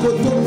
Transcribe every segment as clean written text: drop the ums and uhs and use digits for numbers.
Seigneur,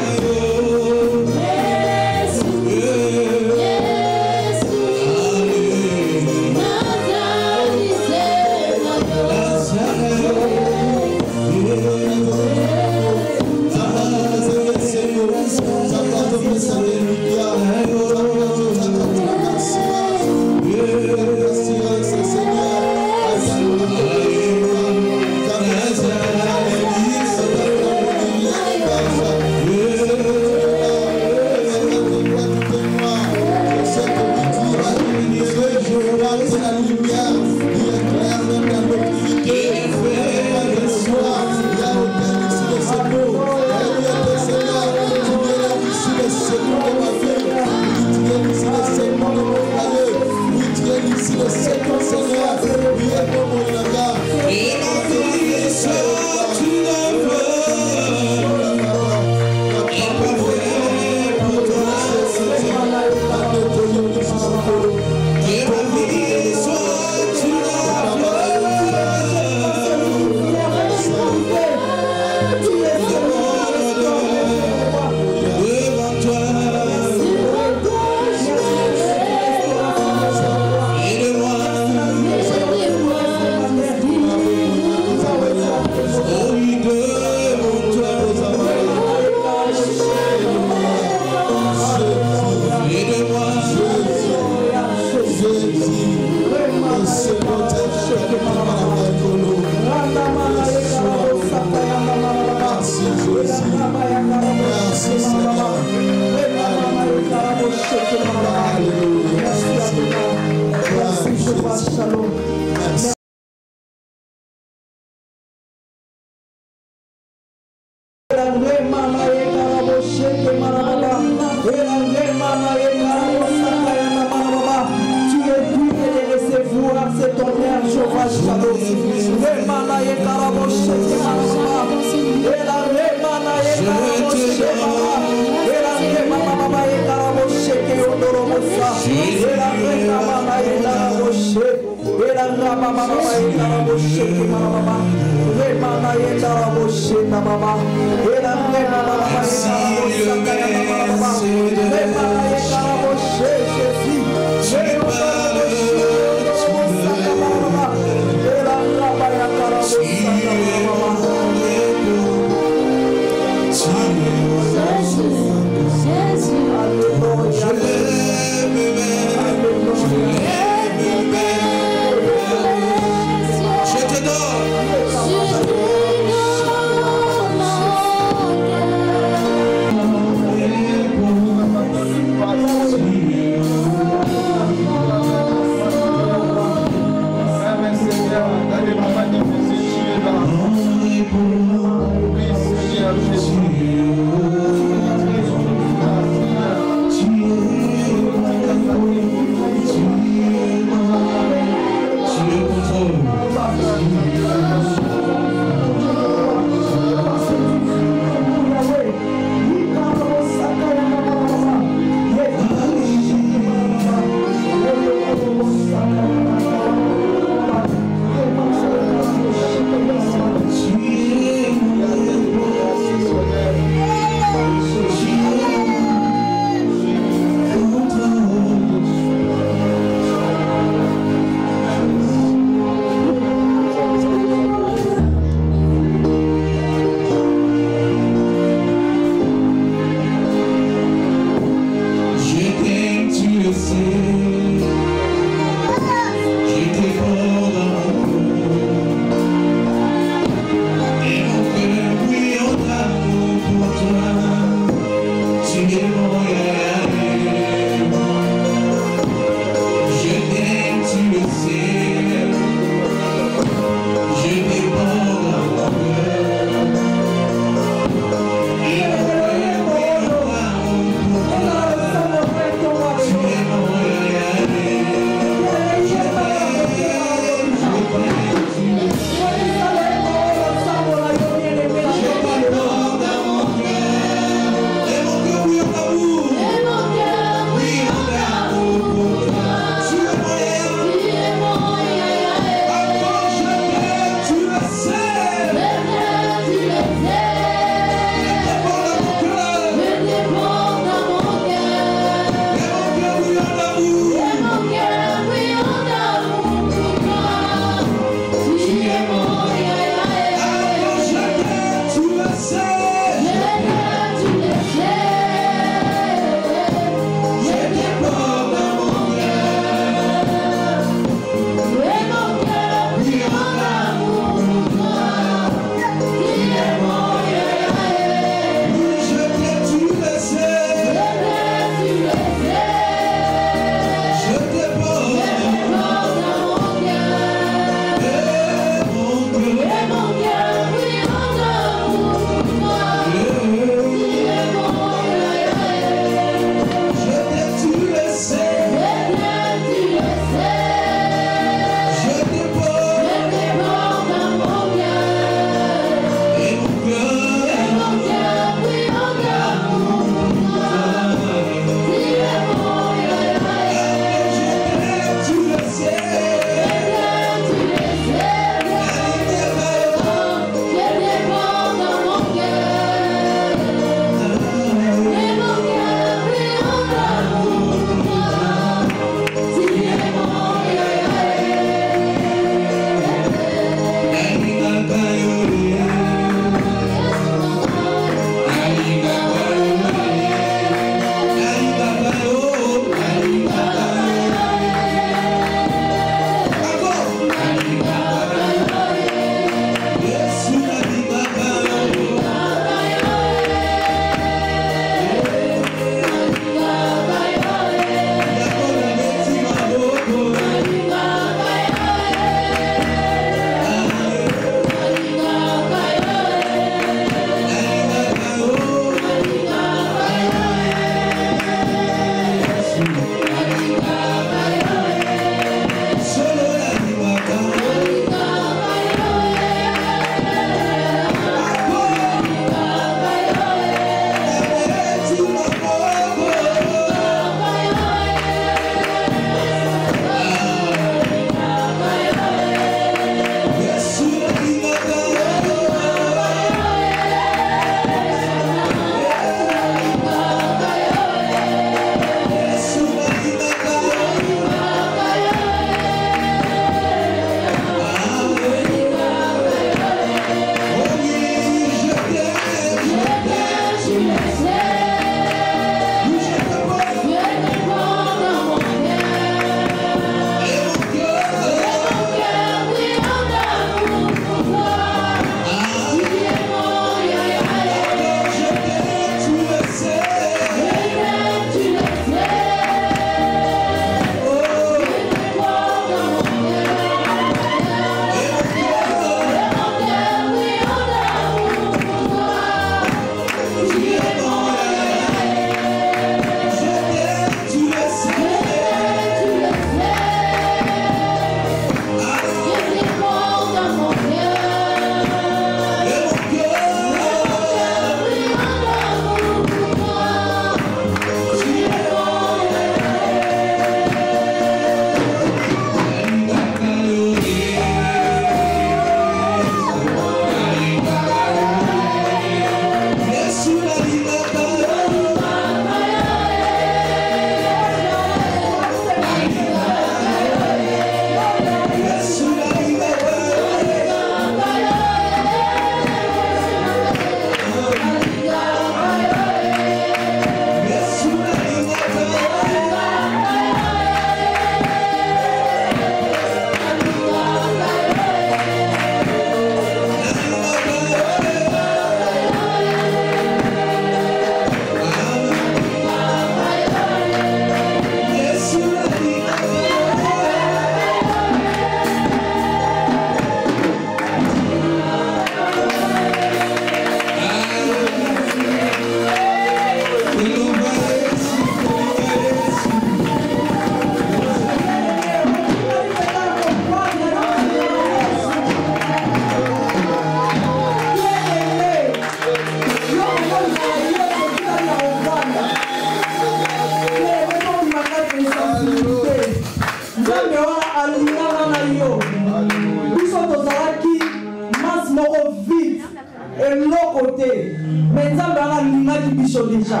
biso déjà.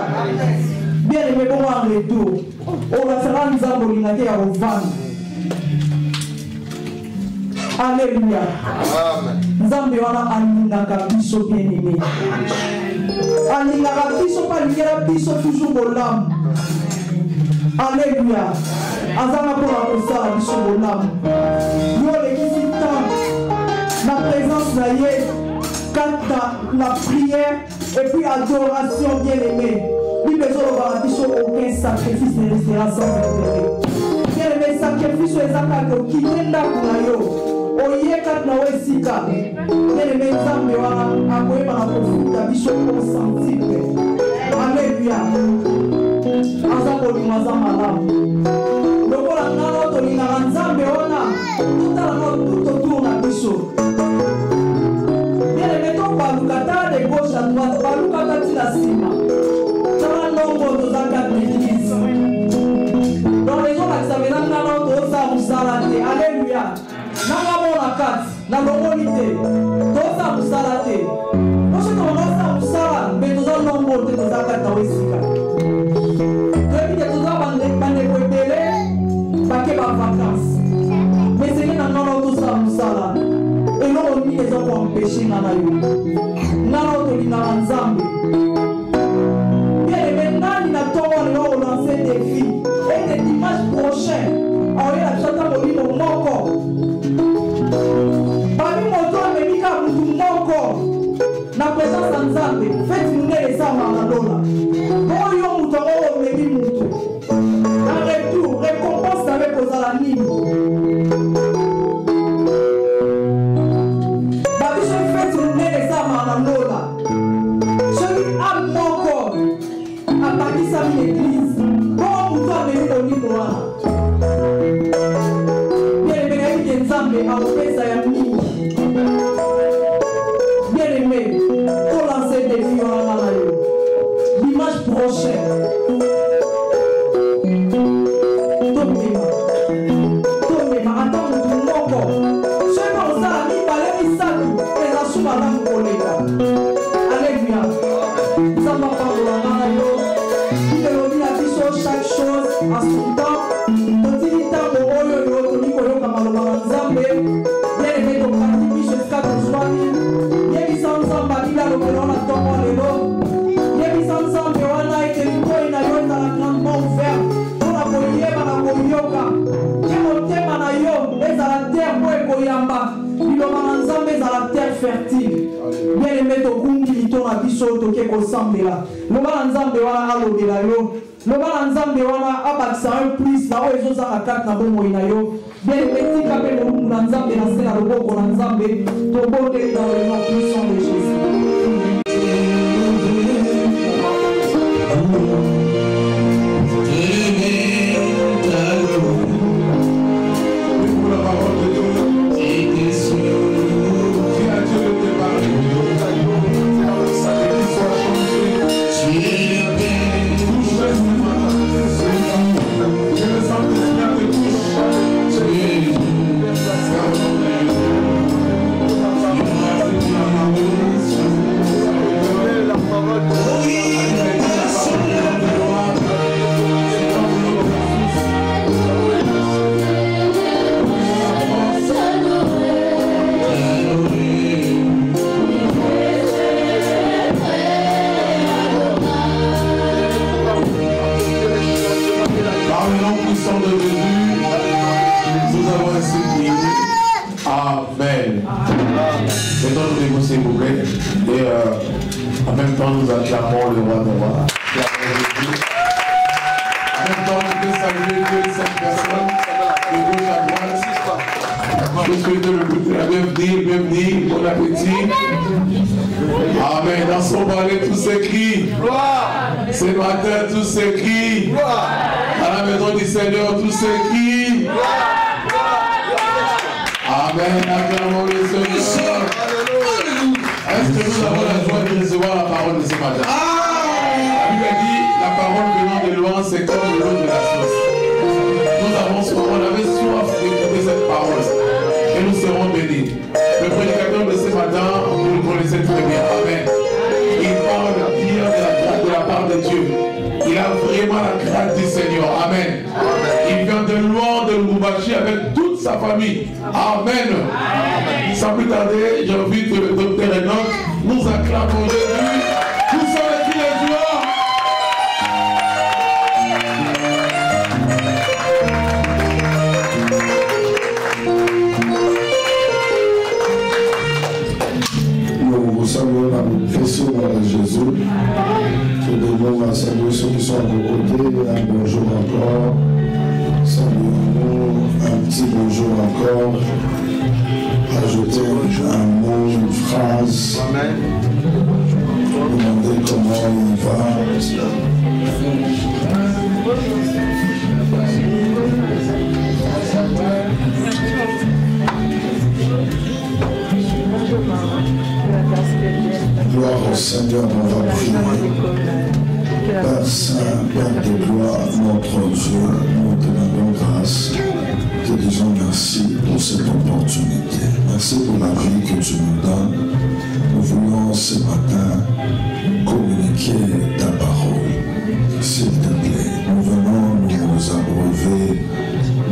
Bien aimé, bon en retour. On va faire un examen au linate à Rovan. Alléluia. Nzambe wana alingaka biso bien aimé. Alingaka biso pas lingera biso toujours bolam. Alléluia. Azama pour la kosala biso bolam. Yo l'église temps la présence naïe quand la prière et puis adoration bien aimé. Lui besoin de biso aucun sacrifice ne restera sans intérêt. Bien aimé sacrifice ezaka quitter ndako na yo. Oyeka na wesika nene nzambe wana akoyeba na kofuta biso consentire. Alléluia. Aza kolima za malamu lokola ngalo tolingaka nzambe wana totala tout autour na biso. Bien tobaluka ta de gauche à droite baluka kati na nsima tala ndongo tozaka l'église dans les jours akisabela ngalo toza musala te. Alléluia. Nanga mona kati na longoli te toza musala te oso toza musala me toza ndongo te toza kati na wesika toyebi te toza bandeko ebele bake bavacance mais senge na ngana toza musala eloko nini eza koampeshe nga na yo ngana tolingaka nzambe bien aimé nani na ntongo lelo olanse défi ete dimanche prochain aoyela biso ata molimo moko bami moto amemika mutu moko na présence ya nzambe feti mundele esama na lola oyo mutu yango omemi mutu na retour récompense nabe kozala nini babiso feti mundele esama na lola soki amoko abakisami l'église oyo mutu amemi molimo wana nzambe aopesa ya mingi. Bien aimé, pour lancer des filles wana na yo dimanche prochain tomema ata mutu moko soki ozala mibale misato eza su malamu koleka. Alléluia. Nzambe apambolanga na yo elobi na biso chaque chose à son temps. Totili ntango oyo yo toli koyoka maloba na nzambe bien aimé tokati biso esika tozwani yebisa nzambe abila lokelo na ntongo lelo yebisa nzambe wana ete likoyi na yo ezala grandement ouvert mpona koyeba na koyoka ke motema na yo ezala terre mpo ekoyamba liloba na nzambe ezala terre fertile. Bien aimé tokungi lito na biso toke kosambela loba na nzambe wana alobela yo loba na nzambe wana abakisa un plus na oyo ezozanga kati na bomoi na yo. Bien aimé tika mpe molungu na nzambe na se na loboko na nzambe tobondeli dans le nom puissant de Jésus. En même temps, nous acclamons le roi de roi. En même temps, je peux saluer que cette personne de gauche à droite. Je souhaite le goûter la bienvenue, bon appétit. Amen. Dans son balai, tout s'écrit. Ce matin, tout s'écrit. À la maison du Seigneur, tout s'écrit. Amen. Acclamons le Seigneur. Est-ce que nous avons la joie de recevoir la parole de ce matin? La Bible dit, la parole venant de loin, c'est comme l'eau de la source. Nous avons soif, on avait soif d'écouter cette parole. Et nous serons bénis. Le prédicateur de ce matin, vous le connaissez très bien. Amen. Il parle de la part de réellement la grâce du Seigneur. Amen. Il vient de loin de Lubumbashi avec toute sa famille. Amen. Sans plus tarder, j'invite le docteur Enoch. Nous acclamons Jésus. Tous sont les cris de joie. Nous saluons la précieux nom de Jésus. Tout le monde va saluer ceux qui sont à vos côtés. Un bonjour encore. Saluons-nous. Un petit bonjour encore. Ajoutez un mot, une phrase. Demandez comment il va. Gloire au Seigneur, on va prier. Père Saint, Père de gloire, notre Dieu, nous te rendons grâce. Te disons merci pour cette opportunité. Merci pour la vie que tu nous donnes. Nous voulons ce matin communiquer ta parole. S'il te plaît, nous venons nous abreuver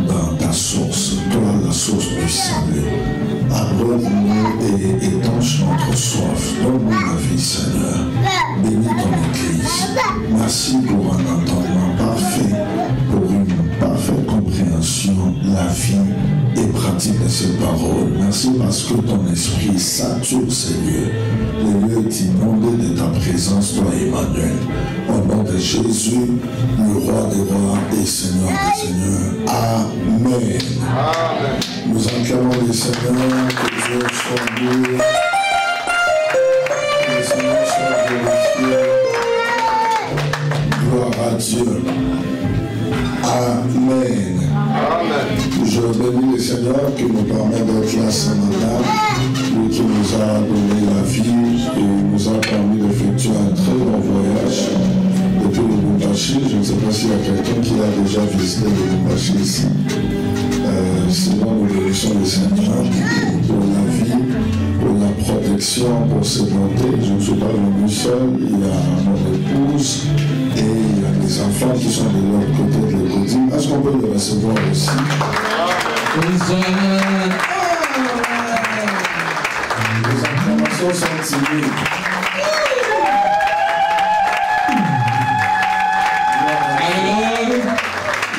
dans ta source, toi la source du salut. Abreuve-nous et étanche notre soif. Donne-nous la vie, Seigneur. Bénis ton Église. Merci pour un entendement parfait, pour une parfaite compréhension, la vie et pratique de ces paroles. Merci parce que ton esprit sature ces lieux. Le lieu est inondé de ta présence, toi Emmanuel. Au nom de Jésus, le roi des rois et Seigneur des seigneurs. Amen. Amen. Nous acclamons le Seigneur, que Dieu soit loué. Que le Seigneur soit glorifié. Gloire à Dieu. Amen. Amen. Je bénis le Seigneur qui nous permet d'être là ce matin, lui qui nous a donné la vie et nous a permis d'effectuer un très long voyage depuis le Lubumbashi. Je ne sais pas s'il y a quelqu'un qui a déjà visité le Lubumbashi ici. Sinon, nous bénissons le Seigneur pour la vie, pour la protection, pour ses bontés. Je ne suis pas venu seul, il y a mon épouse et il y a des enfants qui sont de l'autre côté de l'écoute. Est-ce qu'on peut les recevoir aussi? Les informations sont timides.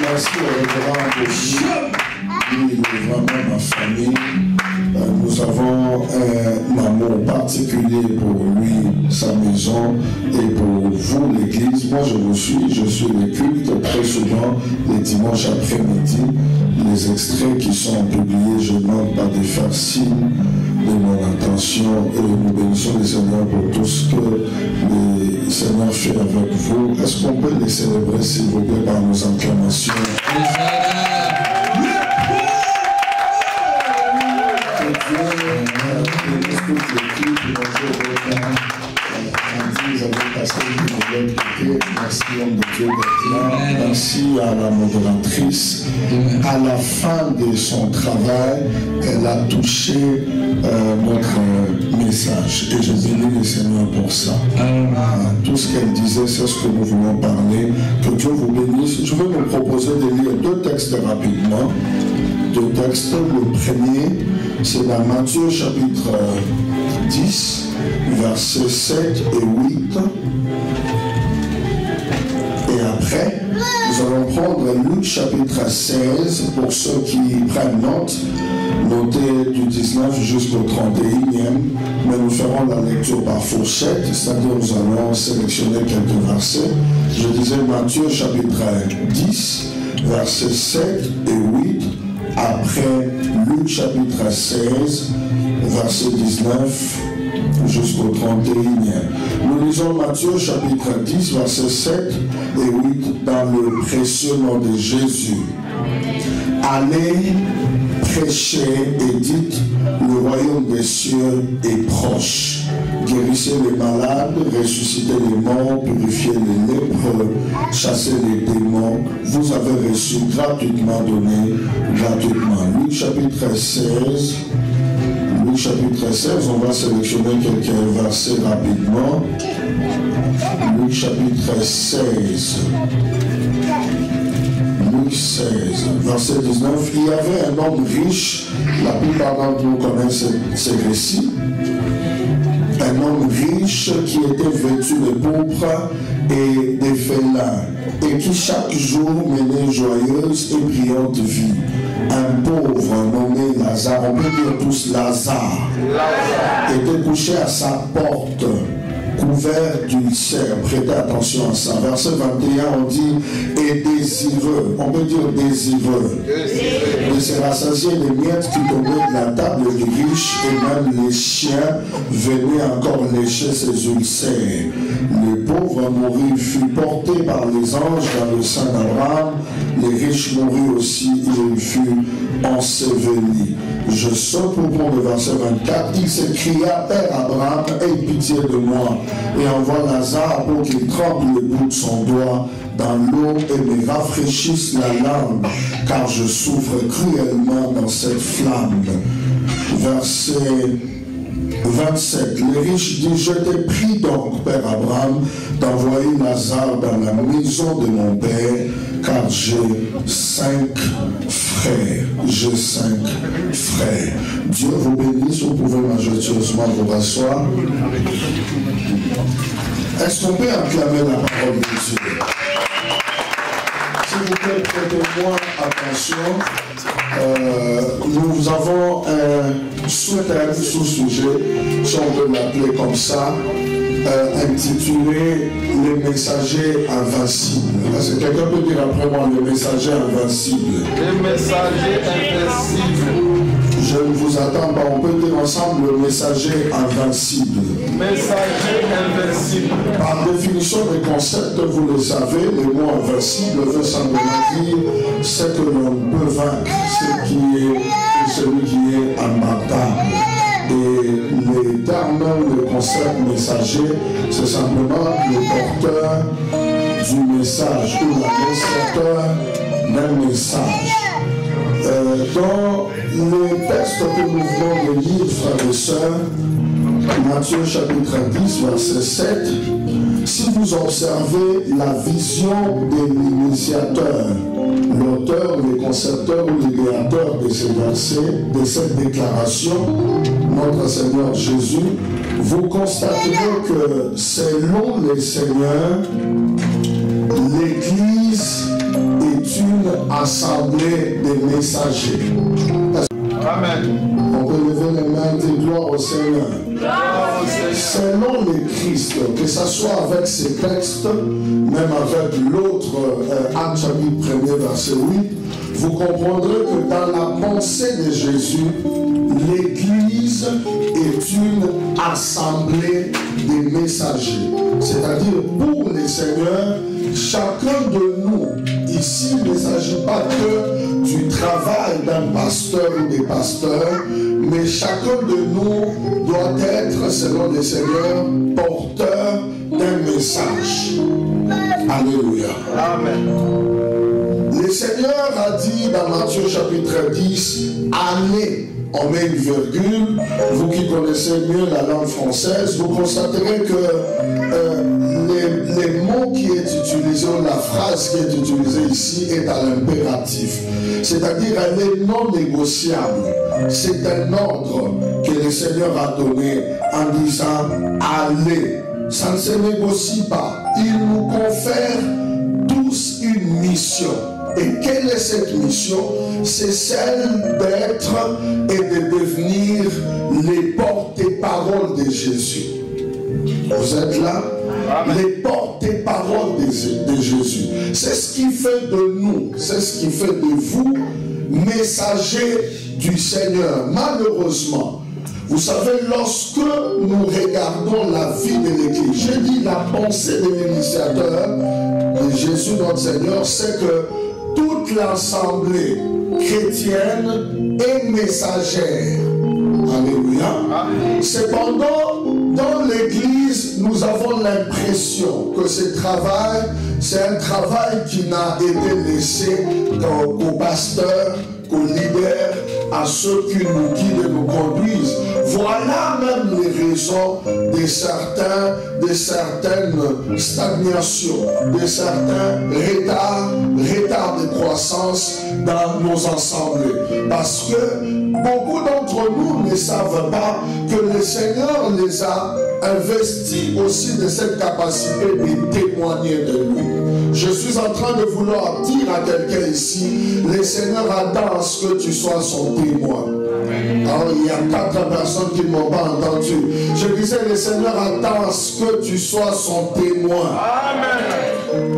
Merci au révérend Boucher. Il est vraiment ma famille. Nous avons un amour particulier pour lui, sa maison et pour vous, l'église. Moi, je suis les cultes très souvent les dimanches après-midi. Les extraits qui sont publiés, je ne manque pas de faire signe de mon attention et nous bénissons le Seigneur pour tout ce que le Seigneur fait avec vous. Est-ce qu'on peut les célébrer, s'il vous plaît, par nos acclamations? Merci homme de Dieu d'être là. Merci à la modératrice. À la fin de son travail, elle a touché notre message. Et je bénis le Seigneur pour ça. Tout ce qu'elle disait, c'est ce que nous voulons parler. Que Dieu vous bénisse. Je vais vous proposer de lire deux textes rapidement. Deux textes. Le premier, c'est dans Matthieu chapitre 10, versets 7 et 8. Et après, nous allons prendre Luc chapitre 16 pour ceux qui prennent note. Notez du 19 jusqu'au 31e, mais nous ferons la lecture par fourchette, c'est-à-dire nous allons sélectionner quelques versets. Je disais Matthieu chapitre 10, versets 7 et 8. Après Luc chapitre 16, verset 19 jusqu'au 31e. Nous lisons Matthieu chapitre 10, verset 7 et 8 dans le précieux nom de Jésus. Allez, prêchez et dites, le royaume des cieux est proche. Guérissez les malades, ressuscitez les morts, purifiez les lépreux, chassez les démons. Vous avez reçu gratuitement, donné gratuitement. Luc chapitre 16. Luc chapitre 16, on va sélectionner quelques versets rapidement. Luc chapitre 16. 16, verset 19. Il y avait un homme riche, la plupart d'entre nous connaissent ces récits. Un homme riche qui était vêtu de pourpre et de félin, et qui chaque jour menait joyeuse et brillante vie. Un pauvre nommé Lazare, on peut dire tous Lazare, était couché à sa porte, couvert d'ulcères. Prêtez attention à ça. Verset 21, on dit et désireux. On peut dire désireux. De se rassasier les miettes qui tombaient de la table du riche, et même les chiens venaient encore lécher ses ulcères. Le pauvre mourut, fut porté par les anges dans le sein d'Abraham. Les riches moururent aussi, il fut enseveli. Je saute au point de verset 24. Il s'écria, Père Abraham, aie pitié de moi, et envoie Lazare pour qu'il trempe le bout de son doigt dans l'eau et me rafraîchisse la langue, car je souffre cruellement dans cette flamme. Verset 27. Le riche dit, je te prie donc, Père Abraham, d'envoyer Lazare dans la maison de mon père, car j'ai 5 frères. J'ai 5 frères. Dieu vous bénisse, vous pouvez majestueusement vous rasseoir. Est-ce qu'on peut acclamer la parole de Dieu? S'il vous plaît, prêtez-moi attention. Nous avons un sous-sujet, si on peut l'appeler comme ça, intitulé « Les messagers invincibles ». Est-ce que quelqu'un peut dire après moi « Les messagers invincibles ». Les messagers invincibles. Je ne vous attends pas, on peut dire ensemble le messager invincible. Messager invincible. Par définition des concepts, vous le savez, le mot invincible veut simplement dire ce que l'on peut vaincre, celui qui est imbattable. Et les termes, le concept messager, c'est simplement le porteur du message ou l'annonciateur d'un message. Dans le texte que nous venons de lire, frères et sœurs, Matthieu chapitre 10, verset 7, si vous observez la vision de l'initiateur, l'auteur, le concepteur ou l'idéateur de ces versets, de cette déclaration, notre Seigneur Jésus, vous constaterez que selon le Seigneur, l'Église est une assemblée de messagers. Amen. On peut lever les mains et dire gloire au Seigneur. Selon le Christ, que ce soit avec ces textes, même avec l'autre Acte chapitre 1er verset 8, vous comprendrez que dans la pensée de Jésus, l'Église est une assemblée de messagers. C'est-à-dire pour le Seigneur, chacun de nous, ici, il ne s'agit pas que du travail d'un pasteur ou des pasteurs, mais chacun de nous doit être, selon le Seigneur, porteur d'un message. Alléluia. Amen. Le Seigneur a dit dans Matthieu chapitre 10, allez. On met une virgule. Vous qui connaissez mieux la langue française, vous constaterez que les mots qui est utilisé, ou la phrase qui est utilisée ici est à l'impératif. C'est-à-dire elle est non négociable. C'est un ordre que le Seigneur a donné en disant allez. Ça ne se négocie pas. Il nous confère tous une mission. Et quelle est cette mission? C'est celle d'être et de devenir les porte-paroles de Jésus. Vous êtes là? Les porte-paroles de Jésus. C'est ce qui fait de nous, c'est ce qui fait de vous, messagers du Seigneur. Malheureusement, vous savez, lorsque nous regardons la vie de l'Église, j'ai dit la pensée de l'initiateur de Jésus notre Seigneur, c'est que toute l'assemblée chrétienne est messagère. Alléluia. Cependant, dans l'Église, nous avons l'impression que ce travail, c'est un travail qui n'a été laissé qu'aux pasteurs, qu'aux leaders, à ceux qui nous guident et nous conduisent. Voilà même les raisons de certaines stagnations, de certains retards de croissance présence dans nos assemblées. Parce que beaucoup d'entre nous ne savent pas que le Seigneur les a investis aussi de cette capacité de témoigner de lui. Je suis en train de vouloir dire à quelqu'un ici, le Seigneur attend à ce que tu sois son témoin. Alors il y a 4 personnes qui ne m'ont pas entendu. Je disais, le Seigneur attend à ce que tu sois son témoin. Amen.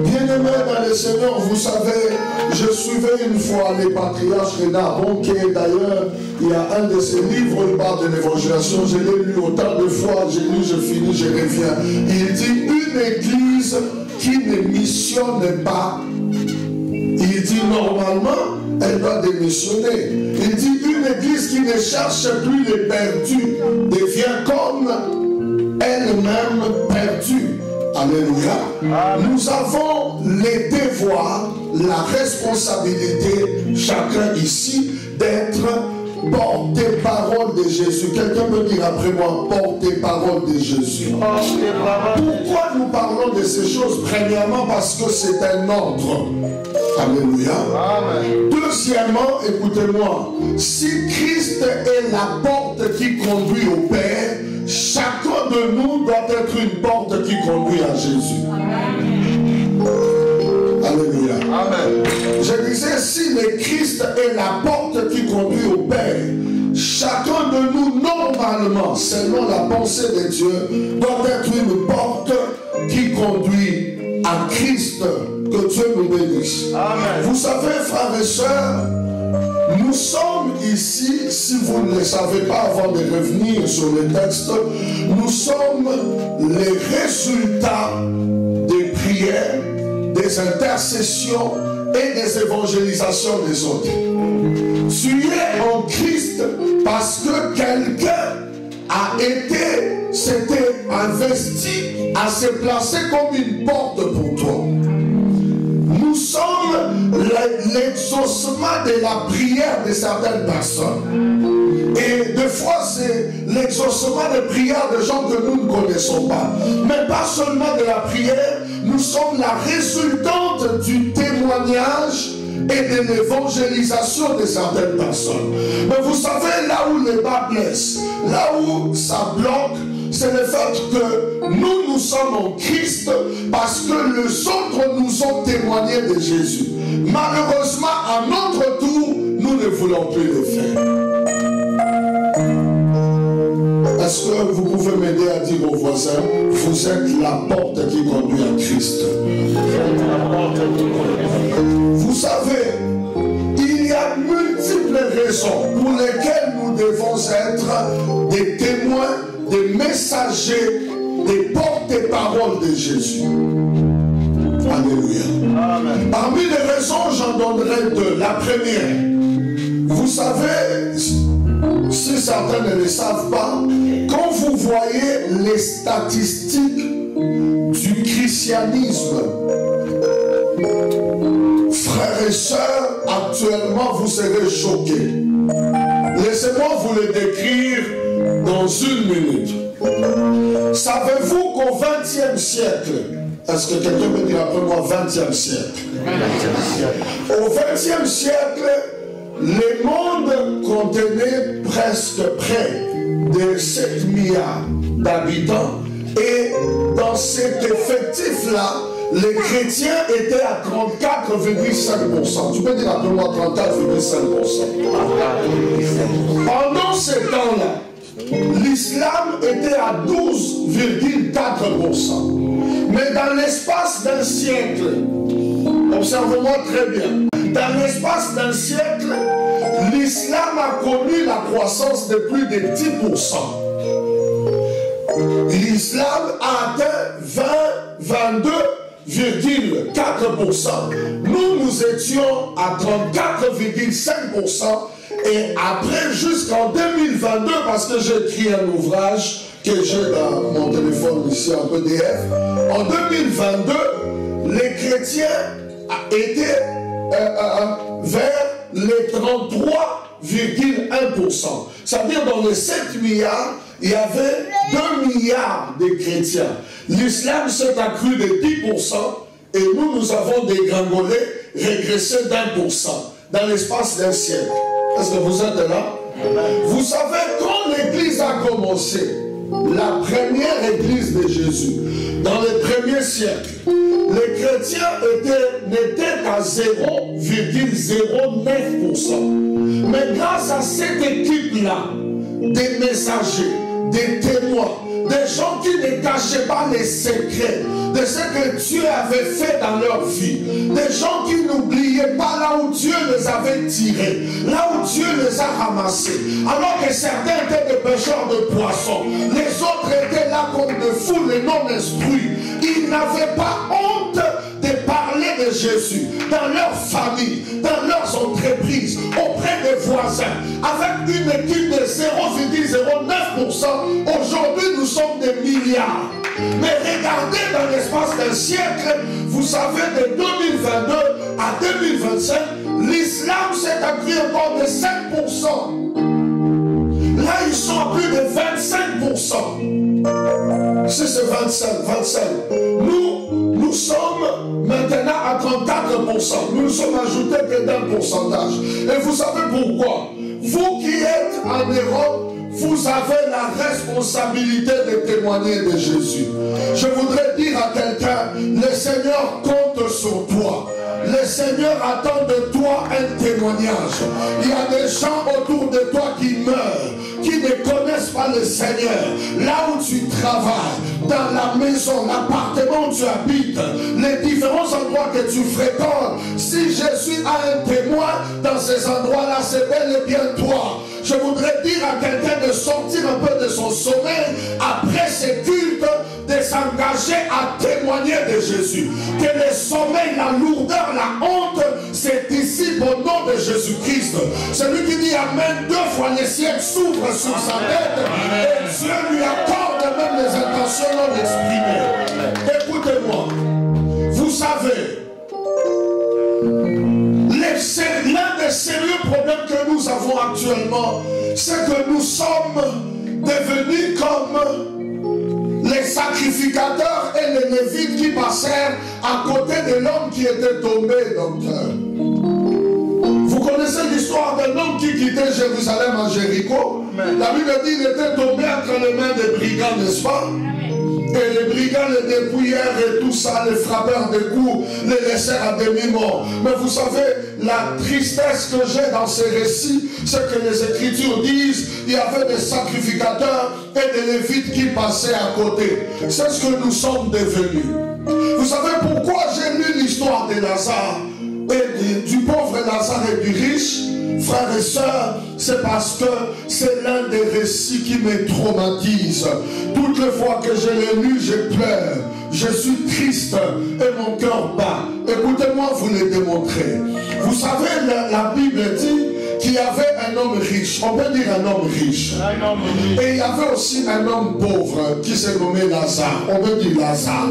Bien-aimé dans le Seigneur, vous savez, je suivais une fois les patriarches Renard Bonquet. D'ailleurs, il y a un de ses livres, il parle de l'évangélisation. Je l'ai lu autant de fois, j'ai lu, je finis, je reviens. Il dit, une église qui ne missionne pas, il dit normalement, elle doit démissionner. Il dit, une église qui ne cherche plus les perdus devient comme elle-même perdue. Alléluia. Nous avons les devoirs, la responsabilité, chacun ici, d'être porte-parole de Jésus. Quelqu'un peut dire après moi, porte-parole de Jésus. Pourquoi nous parlons de ces choses? Premièrement, parce que c'est un ordre. Alléluia. Amen. Deuxièmement, écoutez-moi, si Christ est la porte qui conduit au Père, chacun de nous doit être une porte qui conduit à Jésus. Amen. Alléluia. Amen. Je disais, si le Christ est la porte qui conduit au Père, chacun de nous, normalement, selon la pensée de Dieu, doit être une porte qui conduit à Christ. Que Dieu nous bénisse. Amen. Vous savez, frères et sœurs, nous sommes ici, si vous ne le savez pas avant de revenir sur le texte, nous sommes les résultats des prières, des intercessions et des évangélisations des autres. Tu es en Christ parce que quelqu'un a été, s'était investi à se placer comme une porte pour toi. Nous sommes l'exaucement de la prière de certaines personnes. Et des fois, c'est l'exaucement de prière de gens que nous ne connaissons pas. Mais pas seulement de la prière, nous sommes la résultante du témoignage et de l'évangélisation de certaines personnes. Mais vous savez, là où les bas blessent, là où ça bloque, c'est le fait que nous sommes en Christ parce que les autres nous ont témoigné de Jésus. Malheureusement, à notre tour, nous ne voulons plus le faire. Est-ce que vous pouvez m'aider à dire aux voisins, vous êtes la porte qui conduit à Christ? Vous savez, il y a multiples raisons pour lesquelles nous devons être des témoins, des messagers, des porte-paroles de Jésus. Alléluia. Amen. Parmi les raisons, j'en donnerai 2. La première, vous savez, si certains ne le savent pas, quand vous voyez les statistiques du christianisme, frères et sœurs, actuellement vous serez choqués. Laissez-moi vous le décrire dans 1 minute. Savez-vous qu'au XXe siècle, est-ce que quelqu'un peut dire après moi 20e siècle? Au XXe siècle, le monde contenait presque près de 7 milliards d'habitants et dans cet effectif-là, les chrétiens étaient à 34,5%. Tu peux dire après moi 34,5%. Pendant ce temps-là, l'islam était à 12,4%. Mais dans l'espace d'un siècle, observez-moi très bien, dans l'espace d'un siècle, l'islam a connu la croissance de plus de 10%. L'islam a atteint 22,4%. Nous étions à 34,5%. Et après, jusqu'en 2022, parce que j'ai écrit un ouvrage que j'ai dans mon téléphone ici en PDF, en 2022, les chrétiens étaient vers les 33,1%. C'est-à-dire dans les 7 milliards, il y avait 2 milliards de chrétiens. L'islam s'est accru de 10% et nous avons dégringolé régressé d'1% dans l'espace d'un siècle. Est-ce que vous êtes là? Vous savez, quand l'église a commencé, la première église de Jésus, dans les premiers siècles, les chrétiens n'étaient qu'à 0,09%. Mais grâce à cette équipe-là, des messagers, des témoins, des gens qui ne cachaient pas les secrets de ce que Dieu avait fait dans leur vie, des gens qui n'oubliaient pas là où Dieu les avait tirés, là où Dieu les a ramassés, alors que certains étaient des pêcheurs de poissons, les autres étaient là comme de fous, les non-instruits. Ils n'avaient pas honte de parler de Jésus dans leur famille, dans leurs entreprises, auprès des voisins, avec une équipe de 0,09%. Aujourd'hui, nous sommes des milliards. Mais regardez dans l'espace d'un siècle, vous savez, de 2022 à 2025, l'islam s'est accru encore de 5%. Là, ils sont à plus de 25%. Si c'est 25. Nous sommes maintenant à 34%. Nous nous sommes ajoutés que d'un pourcentage. Et vous savez pourquoi? Vous qui êtes en Europe, vous avez la responsabilité de témoigner de Jésus. Je voudrais dire à quelqu'un, le Seigneur compte sur toi. Le Seigneur attend de toi un témoignage. Il y a des gens autour de toi qui meurent, qui ne connaissent pas le Seigneur. Là où tu travailles, dans la maison, l'appartement où tu habites, les différents endroits que tu fréquentes, si Jésus a un témoin dans ces endroits-là, c'est bel et bien toi. Je voudrais dire à quelqu'un de sortir un peu de son sommeil après ces cultes, de s'engager à témoigner de Jésus. Que le sommeil, la lourdeur, la honte, c'est ici au nom de Jésus-Christ. Celui qui dit Amen 2 fois, les ciels s'ouvrent sur sa tête et Dieu lui accorde même les intentions non exprimées. Écoutez-moi, vous savez, l'un des sérieux problèmes que nous avons actuellement, c'est que nous sommes devenus comme les sacrificateurs et les lévites qui passèrent à côté de l'homme qui était tombé, docteur. Vous connaissez l'histoire d'un homme qui quittait Jérusalem à Jéricho? La Bible dit qu'il était tombé entre les mains des brigands, n'est-ce pas? Et les brigands le dépouillèrent et tout ça, les frappèrent des coups, les laissèrent à demi-mort. Mais vous savez, la tristesse que j'ai dans ces récits, c'est que les Écritures disent il y avait des sacrificateurs et des lévites qui passaient à côté. C'est ce que nous sommes devenus. Vous savez pourquoi j'ai lu l'histoire de Lazare et du pauvre Lazare et du riche? Frères et sœurs, c'est parce que c'est l'un des récits qui me traumatise. Toutes les fois que je l'ai lu, je pleure. Je suis triste et mon cœur bat. Écoutez-moi, vous le démontrez. Vous savez, la Bible dit qu'il y avait un homme riche. On peut dire un homme riche. Et il y avait aussi un homme pauvre qui s'est nommé Lazare. On peut dire Lazare.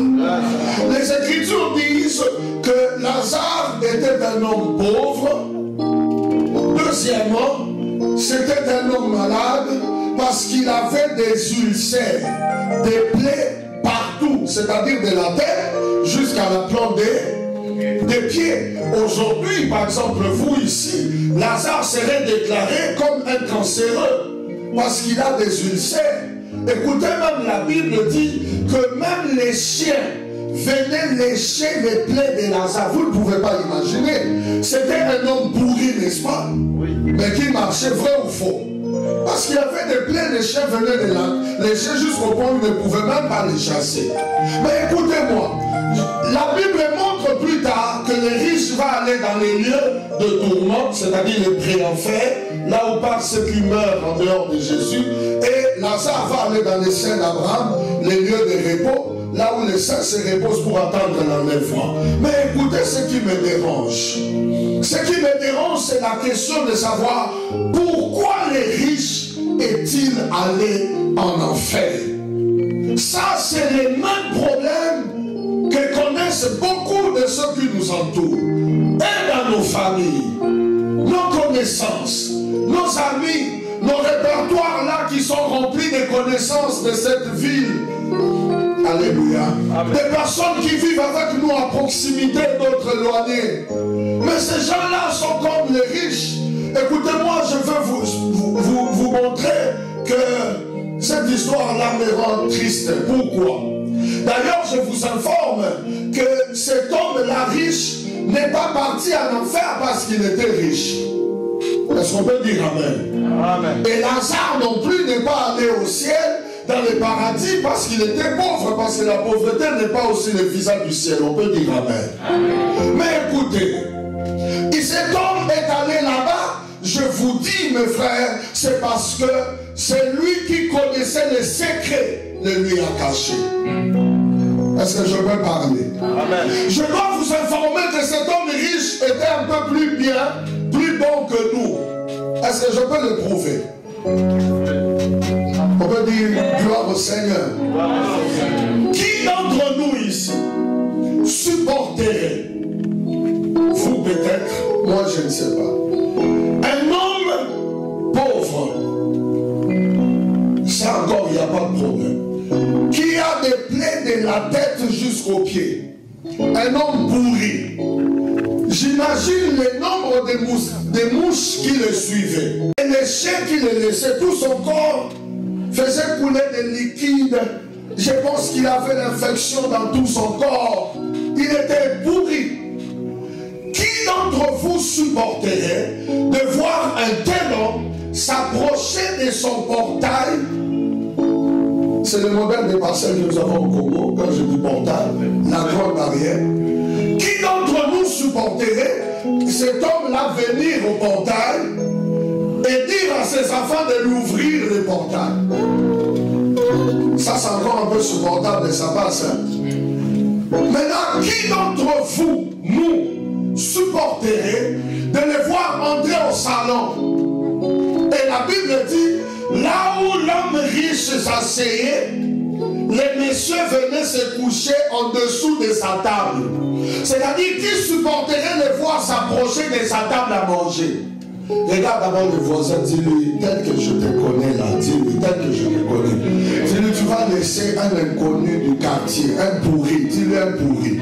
Les Écritures disent que Lazare était un homme pauvre. Deuxièmement, c'était un homme malade parce qu'il avait des ulcères, des plaies partout, c'est-à-dire de la tête jusqu'à la plante des pieds. Aujourd'hui, par exemple, vous ici, Lazare serait déclaré comme un cancéreux parce qu'il a des ulcères. Écoutez, même la Bible dit que même les chiens venaient lécher les plaies de Lazare. Vous ne pouvez pas imaginer. C'était un homme pourri, n'est-ce pas? Oui. Mais qui marchait, vrai ou faux? Parce qu'il y avait des plaies, les chiens venaient les lécher jusqu'au point où ils ne pouvaient même pas les chasser. Mais écoutez-moi, la Bible montre plus tard que le riche va aller dans les lieux de tourment, c'est-à-dire les pré-enfers, là où partent ceux qui meurent en dehors de Jésus, et Lazare va aller dans les seins d'Abraham, les lieux de repos, là où les saints se reposent pour attendre l'enlèvement. Mais écoutez ce qui me dérange. Ce qui me dérange, c'est la question de savoir pourquoi les riches est-il allé en enfer? Ça, c'est les mêmes problèmes que connaissent beaucoup de ceux qui nous entourent. Et dans nos familles, nos connaissances, nos amis, nos répertoires là qui sont remplis de connaissances de cette ville. Alléluia. Amen. Des personnes qui vivent avec nous à proximité, d'autres éloignées. ces gens-là sont comme les riches. Écoutez-moi, je veux vous montrer que cette histoire-là me rend triste. Pourquoi? D'ailleurs, je vous informe que cet homme-là riche n'est pas parti en enfer parce qu'il était riche. Est-ce qu'on peut dire amen? Amen. Et Lazare non plus n'est pas allé au ciel, dans le paradis, parce qu'il était pauvre, parce que la pauvreté n'est pas aussi le visage du ciel. On peut dire amen. Amen. Mais écoutez, et cet homme est allé là-bas, je vous dis, mes frères, c'est parce que c'est lui qui connaissait les secrets, le lui a caché. Est-ce que je peux parler? Amen. Je dois vous informer que cet homme riche était un peu plus bien, plus bon que nous. Est-ce que je peux le prouver? On peut dire gloire au Seigneur. Qui d'entre nous ici supporterait, vous peut-être, moi je ne sais pas, un homme pauvre, ça encore il n'y a pas de problème, qui a des plaies de la tête jusqu'aux pieds, un homme pourri. J'imagine le nombre de mouches qui le suivaient. Et les chiens qui le laissaient, tout son corps faisait couler des liquides. Je pense qu'il avait l'infection dans tout son corps. Il était pourri. Qui d'entre vous supporterait de voir un tel homme s'approcher de son portail? C'est le modèle des parcelles que nous avons au Congo, quand je dis portail, la grande barrière. Qui d'entre nous supporterait cet homme-là venir au portail et dire à ses enfants de lui ouvrir le portail? Ça, c'est encore un peu supportable de sa passe. Hein? Maintenant, qui d'entre vous, nous, supporterait de les voir entrer au salon? Et la Bible dit, là où l'homme riche s'asseyait, les messieurs venaient se coucher en dessous de sa table. C'est-à-dire qui supporterait les voir s'approcher de sa table à manger? Regarde d'abord le voisin, dis-lui, tel que je te connais là, dis-lui, tel que je te connais. Dis-lui, tu vas laisser un inconnu du quartier, un pourri, dis-lui un pourri.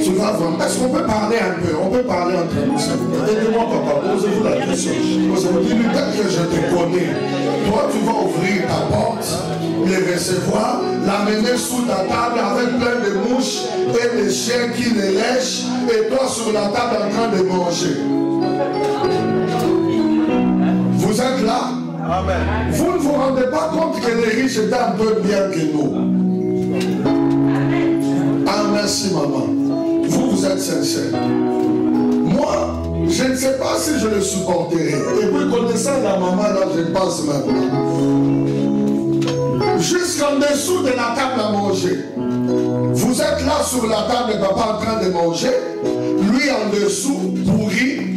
Tu vas vraiment. Est-ce qu'on peut parler un peu? On peut parler entre nous. Aidez-moi, papa, posez-vous la question. Dis-lui, tel que je te connais, toi, tu vas ouvrir ta porte, les recevoir, l'amener sous ta table avec plein de mouches et des chiens qui les lèchent, et toi sur la table en train de manger. Vous êtes là? Amen. Vous ne vous rendez pas compte que les riches étaient un peu bien que nous? Ah, merci, maman. Vous êtes sincère. Moi, je ne sais pas si je le supporterai. Et puis, connaissant la maman, là, je passe maintenant. Jusqu'en dessous de la table à manger. Vous êtes là sur la table de papa en train de manger. Lui en dessous, pourri.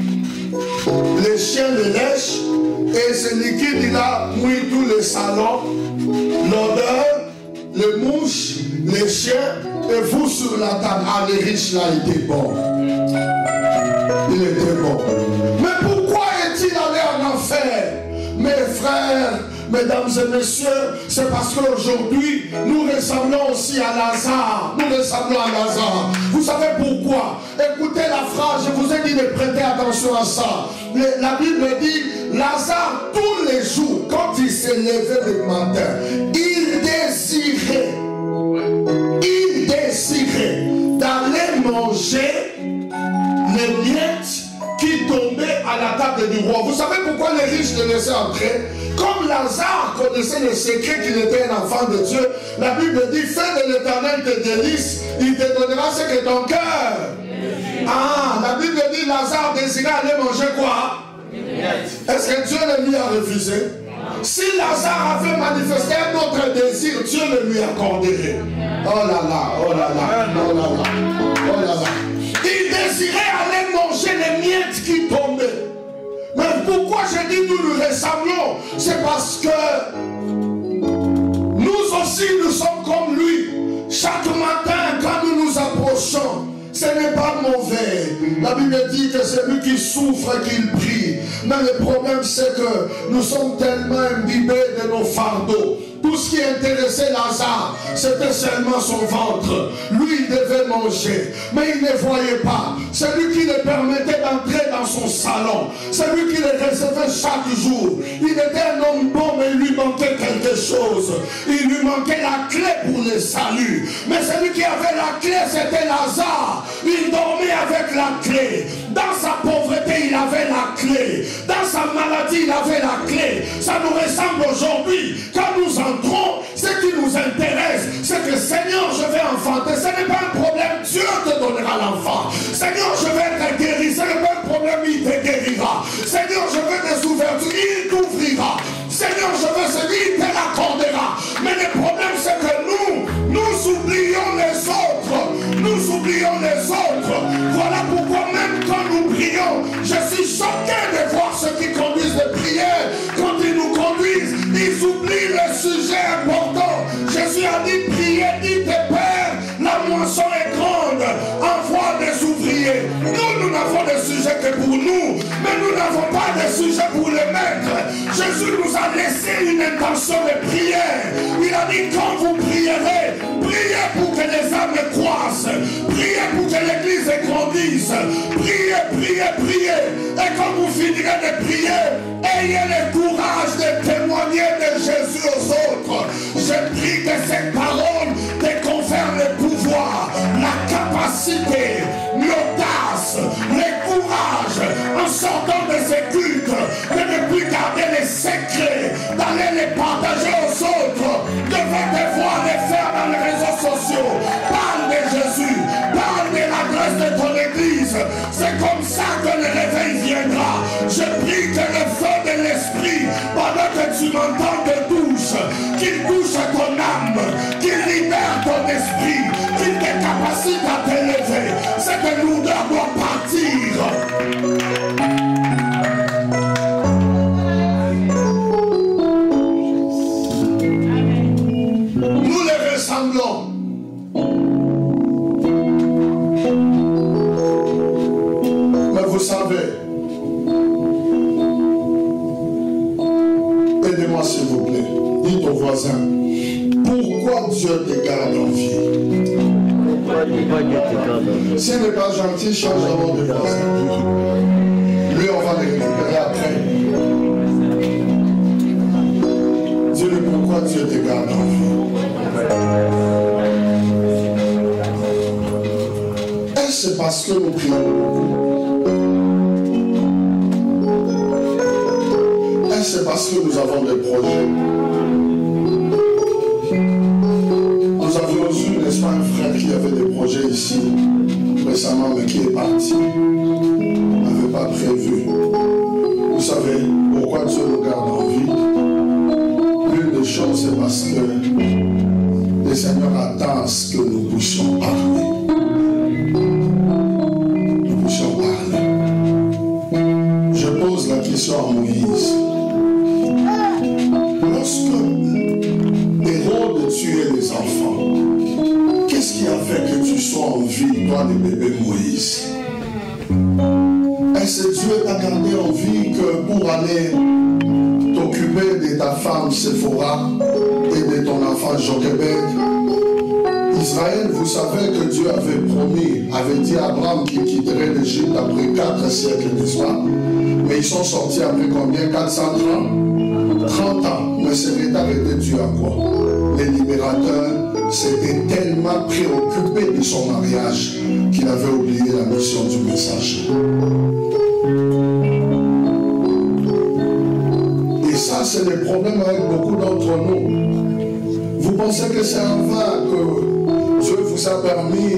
Les chiens le lèchent. Et ce liquide, il a mouillé tout le salon. L'odeur, les mouches, les chiens. Et vous sur la table. Ah, les riches là étaient bons. Il était bon. Mais pourquoi est-il allé en enfer? Mes frères, mesdames et messieurs, c'est parce qu'aujourd'hui, nous ressemblons aussi à Lazare. Nous ressemblons à Lazare. Vous savez pourquoi? Écoutez la phrase, je vous ai dit de prêter attention à ça. La Bible dit, Lazare, tous les jours, quand il s'est levé le matin, il désirait d'aller manger les miettes qui tombaient à la table du roi. Vous savez pourquoi les riches le laissaient entrer? Comme Lazare connaissait le secret qu'il était un enfant de Dieu, la Bible dit, fais de l'Éternel tes délices, il te donnera ce que ton cœur. Ah, la Bible dit, Lazare désirait aller manger quoi? Est-ce que Dieu le lui a refusé? Si Lazare avait manifesté un autre désir, Dieu le lui accorderait. Oh là là, oh là là, oh là là, oh là là. Il désirait aller manger les miettes qui tombaient. Mais pourquoi je dis nous ressemblons? C'est parce que nous aussi nous sommes comme lui. Chaque matin quand nous nous approchons, ce n'est pas mauvais. La Bible dit que c'est lui qui souffre qu'il prie. Mais le problème c'est que nous sommes tellement imbibés de nos fardeaux Tout ce qui intéressait Lazare, c'était seulement son ventre. Lui, il devait manger, mais il ne voyait pas. C'est lui qui le permettait d'entrer dans son salon. C'est lui qui le recevait chaque jour. Il était un homme bon, mais il lui manquait quelque chose. Il lui manquait la clé pour le salut. Mais celui qui avait la clé, c'était Lazare. Il dormait avec la clé. Dans sa pauvreté, il avait la clé. Dans sa maladie, il avait la clé. Ça nous ressemble aujourd'hui. Quand nous entrons, ce qui nous intéresse, c'est que Seigneur, je vais enfanter. Ce n'est pas un problème, Dieu te donnera l'enfant. Seigneur, je vais être guéri. Ce n'est pas un problème, il te guérira. Seigneur, je veux des ouvertures, il t'ouvrira. Seigneur, je veux ce qu'il te l'accordera. Mais le problème, c'est que nous oublions les autres. Nous oublions les autres. Voilà pourquoi même quand nous prions, je suis choqué de voir ceux qui conduisent les prières. Quand ils nous conduisent, ils oublient le sujet important. Jésus a dit, priez, dites Père, la moisson est grande, envoie des ouvriers. Nous n'avons de sujet que pour nous, mais nous n'avons pas de sujet pour les maîtres. Jésus nous a laissé une intention de prière. Il a dit, quand vous prierez, priez pour que les âmes croissent. Priez pour que l'église grandisse. Priez, priez, priez. Et quand vous finirez de prier, ayez le courage de témoigner de Jésus aux autres. Je prie que cette parole te confère le pouvoir, la capacité, l'audace, le courage en sortant de ces cultes, de ne plus garder les secrets, d'aller les partager aux autres, de devoir les faire dans les réseaux sociaux. Parle de Jésus, parle de la grâce de ton église. C'est comme ça que le réveil viendra. Je prie que le feu de l'esprit, pendant que tu m'entends, te touche, qu'il touche ton âme, qu'il libère ton esprit, qu'il te capacite à t'élever. Cette lourdeur doit partir. Nous les ressemblons. Mais vous savez, aidez-moi s'il vous plaît. Dites au voisin, pourquoi Dieu te garde en vie? S'il n'est pas gentil, change d'abord de voisin. Lui, on va le récupérer après. Dis-lui pourquoi Dieu te garde en vie. Est-ce que c'est parce que nous prions beaucoup? Est-ce que c'est parce que nous avons des projets? Nous avions eu, n'est-ce pas, un frère qui avait des projets ici récemment, mais qui est parti. On n'avait pas prévu. Vous savez pourquoi Dieu nous garde en vie? L'une des choses, c'est parce que le Seigneur attend ce que nous puissions parler. Nous puissions parler. Je pose la question à Moïse. Lorsque Hérode tuait les enfants, qu'est-ce qui a fait que tu sois en vie, toi, le bébé Moïse? Est-ce que Dieu t'a gardé en vie que pour aller t'occuper de ta femme Séphora et de ton enfant Jochebed? Israël, vous savez que Dieu avait promis, avait dit à Abraham qu'il quitterait l'Égypte après 4 siècles, n'est-ce pas? Mais ils sont sortis après combien? 430 ans. Mais ce retard était dû à quoi? Le libérateur s'était tellement préoccupé de son mariage qu'il avait oublié la mission du messager. Et ça, c'est le problème avec beaucoup d'entre nous. Vous pensez que c'est en vain que Dieu vous a permis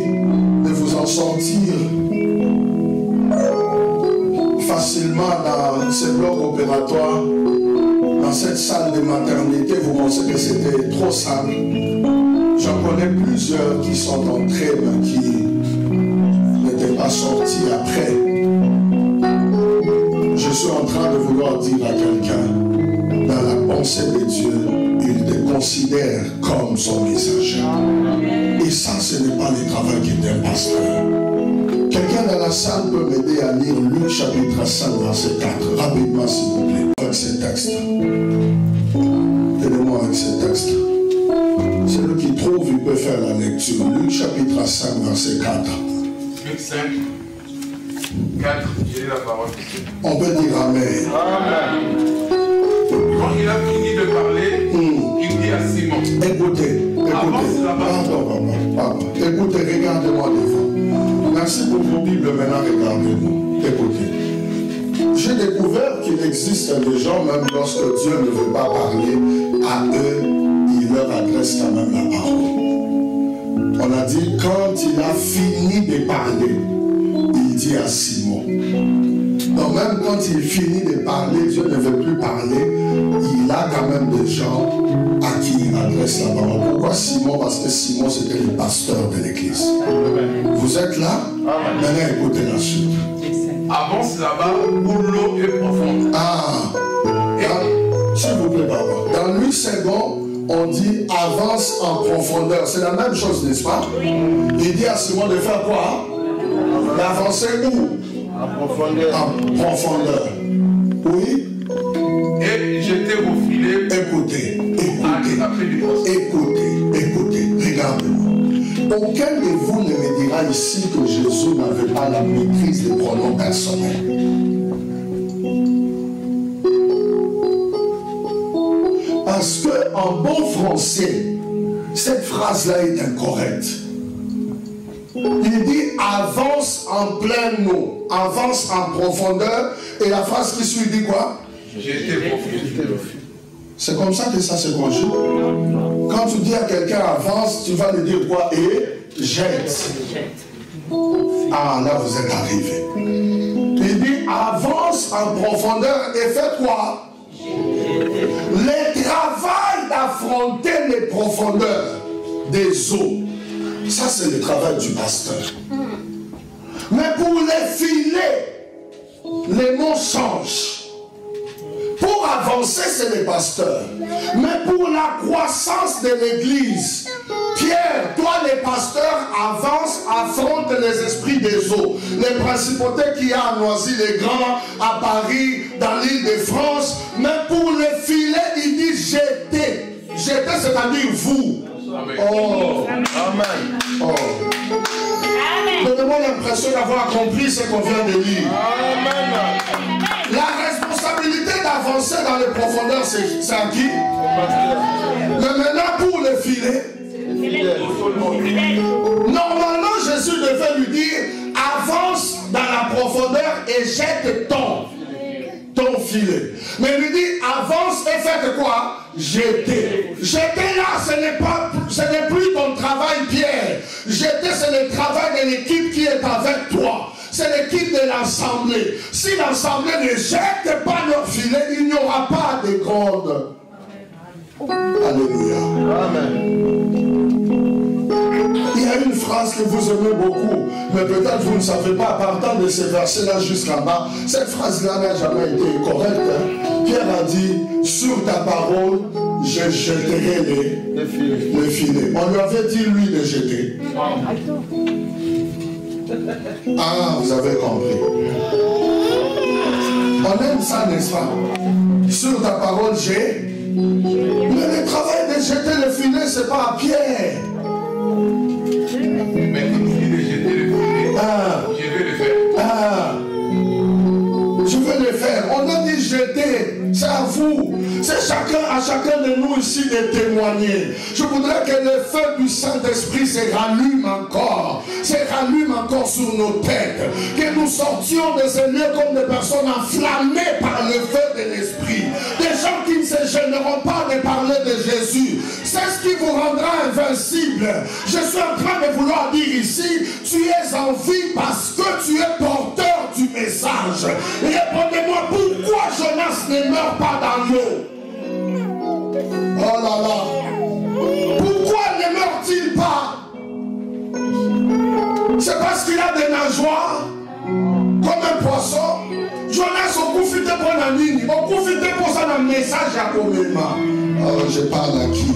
de vous en sortir facilement dans ce bloc opératoire, dans cette salle de maternité. Vous pensez que c'était trop simple? J'en connais plusieurs qui sont entrés mais qui n'étaient pas sortis après. Je suis en train de vouloir dire à quelqu'un, dans la pensée de Dieu, il te considère comme son messager. Et ça, ce n'est pas le travail d'un pasteur. Quelqu'un dans la salle peut m'aider à lire Luc chapitre 5, verset 4. Rapidement, s'il vous plaît, avec ce texte. Donnez-moi un avec ce texte. Celui qui trouve, il peut faire la lecture. Luc chapitre 5, verset 4. Luc 5, 4, j'ai la parole. On peut dire Amen. Amen. Quand il a fini de parler, il dit à Simon. Écoutez. Pardon. Écoutez, regardez-moi devant. Merci pour vos Bibles, maintenant regardez-nous. Écoutez. J'ai découvert qu'il existe des gens, même lorsque Dieu ne veut pas parler à eux, il leur adresse quand même la parole. On a dit, quand il a fini de parler, il dit à Simon. Donc même quand il finit de parler, Dieu ne veut plus parler, il a quand même des gens à qui il adresse la parole. Pourquoi Simon? Parce que Simon c'était le pasteur de l'église. Vous êtes là? Maintenant écoutez la suite. Avance là-bas où l'eau est profonde. S'il vous plaît, papa. Dans 8 secondes, on dit avance en profondeur. C'est la même chose, n'est-ce pas? Il dit à Simon de faire quoi? D'avancer où? En profondeur. Oui? Et jeter vos filets. Écoutez. Regardez-moi. Aucun de vous ne me dira ici que Jésus n'avait pas la maîtrise des pronoms personnels. Parce que en bon français, cette phrase-là est incorrecte. Il dit avance en plein eau, avance en profondeur, et la phrase qui suit dit quoi? C'est comme ça que ça se conjugue. Quand tu dis à quelqu'un avance, tu vas lui dire quoi? Et jette. Ah, là vous êtes arrivé. Il dit avance en profondeur et fais quoi? Le travail d'affronter les profondeurs des eaux. Ça, c'est le travail du pasteur. Mais pour les filets, les mots changent. Pour avancer, c'est le pasteur. Mais pour la croissance de l'église, Pierre, toi, les pasteurs, avance, affronte les esprits des eaux. Les principautés qu'il y a à Noisy-le-Grand, à Paris, dans l'île de France. Mais pour les filets, il dit jeter. Jeter, c'est-à-dire vous. Oh. Amen. Oh. Donnez-moi l'impression d'avoir accompli ce qu'on vient de lire. Amen. La responsabilité d'avancer dans les profondeurs, c'est à qui? Mais maintenant, pour les filets, normalement, Jésus devait lui dire avance dans la profondeur et jette ton filet. Mais il lui dit avance et faites quoi? Jeter. Jeter là, ce n'est plus ton travail, Pierre. Jeter, c'est le travail de l'équipe qui est avec toi. C'est l'équipe de l'assemblée. Si l'assemblée ne jette pas leur filet, il n'y aura pas de grande. Alléluia. Amen. Il y a une phrase que vous aimez beaucoup, mais peut-être vous ne savez pas, partant de ces versets-là jusqu'en bas, cette phrase-là n'a jamais été correcte. Pierre a dit, sur ta parole, je jetterai les filets. On lui avait dit, lui, de jeter. Ah, vous avez compris. On aime ça, n'est-ce pas? Sur ta parole, j'ai. Mais le travail de jeter le filet, ce n'est pas à Pierre. Mais comme il dit de jeter le filet, je vais le faire. Je vais le faire. On a dit jeter. C'est à vous. C'est à chacun de nous ici de témoigner. Je voudrais que le feu du Saint-Esprit se rallume encore. Se rallume encore sur nos têtes. Que nous sortions de ces lieux comme des personnes enflammées par le feu de l'Esprit. Des gens qui ne se gêneront pas de parler de Jésus. C'est ce qui vous rendra invincible. Je suis en train de vouloir dire ici, tu es en vie parce que tu es porteur du message. Répondez-moi, pourquoi Jonas ne meurt pas dans l'eau? Oh là là. Pourquoi ne meurt-il pas? C'est parce qu'il a des nageoires comme un poisson. Jonas okufite pour la ligne. Okufite pour ça dans le message à Komema. Oh, je parle à qui?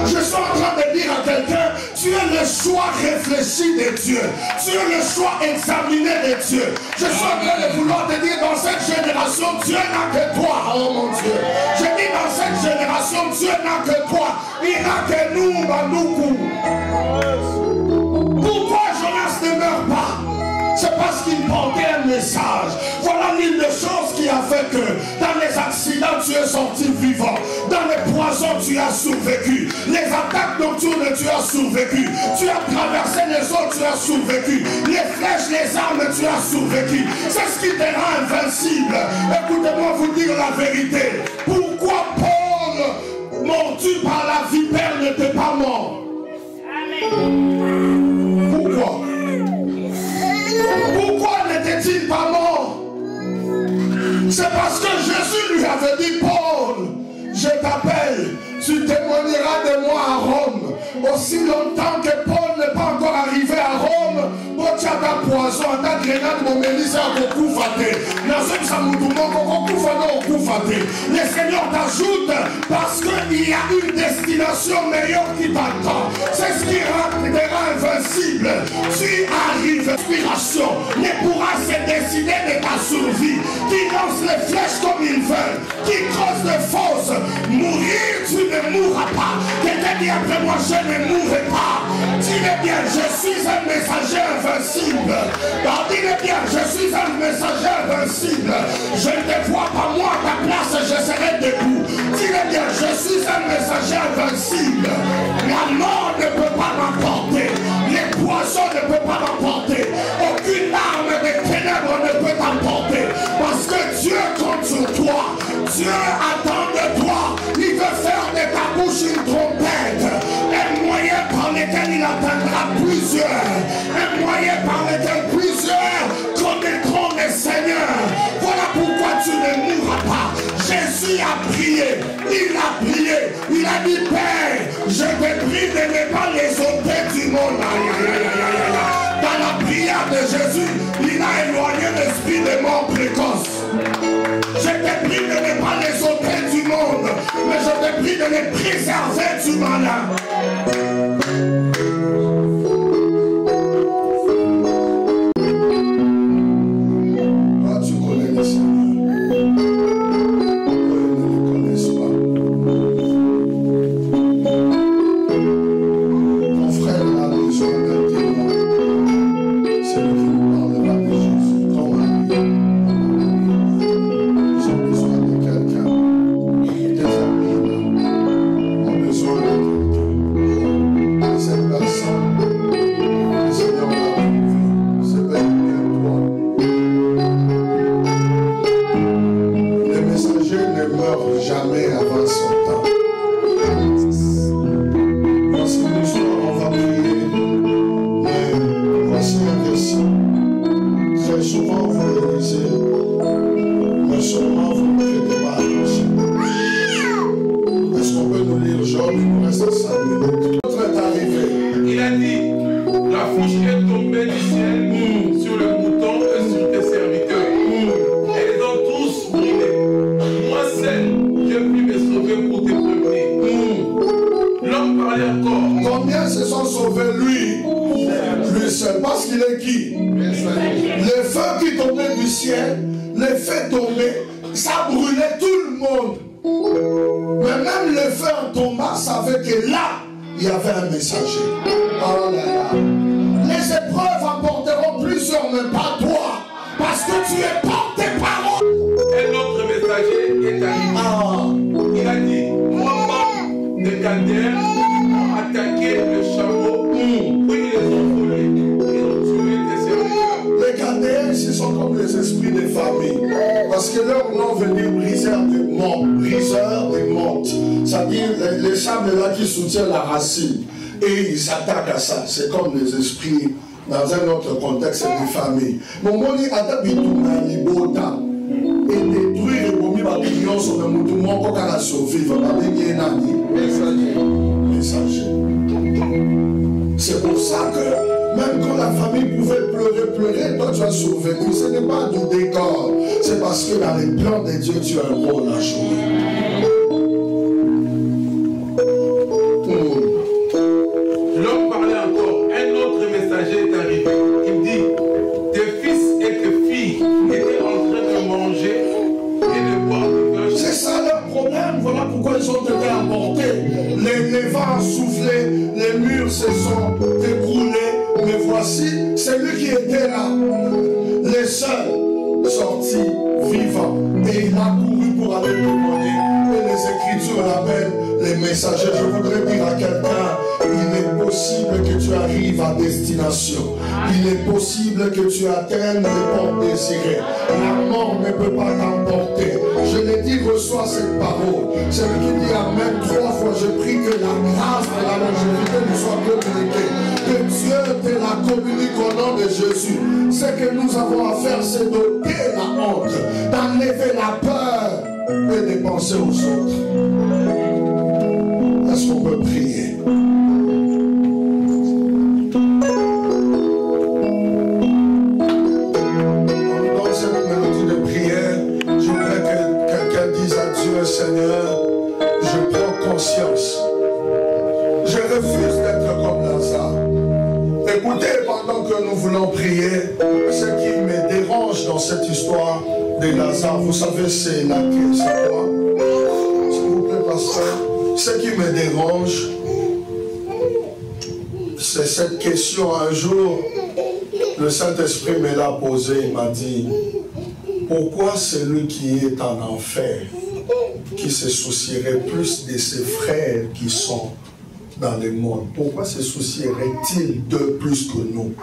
Je suis en train de dire à quelqu'un, tu Tu es le choix réfléchi de Dieu. Tu es le choix examiné de Dieu. Je suis en train de vouloir te dire, dans cette génération, Dieu n'a que toi. Oh mon Dieu. Je dis, dans cette génération, Dieu n'a que toi. Il n'a que nous, Bandoukou. Pourquoi Jonas ne meurt pas? C'est parce qu'il portait un message. Voilà l'une des choses qui a fait que dans les accidents, tu es sorti vivant. Dans les poisons, tu as survécu. Les attaques nocturnes, tu as survécu. Tu as traversé les eaux, tu as survécu. Les flèches, les armes, tu as survécu. C'est ce qui te rend invincible. Écoutez-moi vous dire la vérité. Pourquoi Paul, mordu par la vipère, n'était pas mort? Pourquoi? Pourquoi n'était-il pas mort? C'est parce que Jésus lui avait dit, Paul, je t'appelle, tu témoigneras de moi à Rome. Aussi longtemps que Paul n'est pas encore arrivé à Rome, tu as ta poison, ta grenade, mon mélis, le Seigneur t'ajoute parce qu'il y a une destination meilleure qui t'attend. C'est ce qui te rend invincible. Tu arrives, l'inspiration ne pourra se décider de ta survie. Qui lance les flèches comme il veut, qui creuse les fosses. Mourir, tu ne mourras pas. Quelqu'un dit après moi, je ne mourrai pas. Dis-le bien, je suis un messager invincible. Dis-le bien, je suis un messager invincible. Je ne te vois pas moi à ta place, je serai debout. Dis-le bien, je suis un messager invincible. La mort ne peut pas m'emporter. Les poisons ne peuvent pas m'emporter. Aucune arme des ténèbres ne peut t'emporter. Parce que Dieu compte sur toi. Dieu attend de toi. Il veut faire de ta bouche une trompette. Un moyen par lequel il atteindra plusieurs. Un moyen par lequel plusieurs connaîtront le Seigneur. Voilà pourquoi tu ne mourras pas. Jésus a prié. Il a prié. Il a dit, Père, je te prie de ne pas les ôter du monde. Dans la prière de Jésus, il a éloigné l'esprit de mort précoce. Je te prie de ne pas les ôter du monde, mais je te prie de les préserver du malin. Ah, tu connais le Seigneur. Ils ne le connaissent pas. Ton frère a besoin d'un témoin. C'est lui qui nous parlera de Jésus. Ton mari. Ils ont besoin de quelqu'un. Tes amis ont besoin de quelqu'un. Cette personne, le Seigneur l'a trouvé. C'est bel et bien toi. Les messagers ne meurent jamais avant son temps. Voici une histoire, on va prier. Mais voici un récit. Très souvent vous le lisez, mais seulement vous ne faites pas attention. Est-ce qu'on peut nous lire Job? Il nous reste 5 minutes. L'autre est arrivé. Il a dit, la fourche est tombée du ciel sur le mouton et sur tes serviteurs. Et ils ont tous brûlé. Moi seul, je puis me sauver pour te prévenir. L'homme parlait encore. Combien se sont sauvés lui? Lui seul. Parce qu'il est qui? Le feu qui tombait du ciel, le feu tombé, ça brûlait tout le monde. Mais même le feu en tombant savait que là, il y avait un messager. Oh là là. Les épreuves apporteront plusieurs, mais pas toi. Parce que tu es porte-parole. Un autre messager est arrivé. Il a dit, moi, des Chaldéens ont attaqué le chameau. Oui, ils les ont volés. Ils ont tué tes serviteurs. Les Chaldéens ici sont comme les esprits des familles. Parce que leur nom veut dire briseur de monts. Briseur de monts. C'est-à-dire les sables là qui soutiennent la racine. Et ils s'attaquent à ça. C'est comme les esprits. Dans un autre contexte, c'est des familles. Mon moni attaque tout dans les beaux temps. Et détruire les bombes babylons sur le mouvement pour qu'elle survive. Messager. C'est pour ça que même quand la famille pouvait pleurer, toi tu as survécu. Ce n'est pas du décor. C'est parce que dans les plans de Dieu, tu as un rôle à jouer. L'homme parlait voici celui qui était là, les seuls sortis vivants. Et il a couru pour aller témoigner. Et les Écritures l'appellent les messagers. Je voudrais dire à quelqu'un, il est possible que tu arrives à destination. Il est possible que tu atteignes les portes désirées. La mort ne peut pas t'emporter. Je l'ai dit, reçois cette parole. Celui qui dit Amen 3 fois, je prie que la grâce de la longévité nous soit communiquée. Que Dieu te la communique au nom de Jésus. Ce que nous avons à faire, c'est d'ôter la honte, d'enlever la peur et de penser aux autres. Est-ce qu'on peut prier? Dans cette mélodie de prière, je voudrais que quelqu'un dise à Dieu, Seigneur, je prends conscience. Je refuse d'être comme Lazare. Écoutez, pendant que nous voulons prier, ce qui me dérange dans cette histoire de Lazare, vous savez, c'est laquelle, c'est quoi? S'il vous plaît, pasteur. Ce qui me dérange, c'est cette question. Un jour, le Saint-Esprit me l'a posée, il m'a dit, pourquoi celui qui est en enfer, qui se soucierait plus de ses frères qui sont dans le monde, pourquoi se soucierait-il d'eux plus que nous?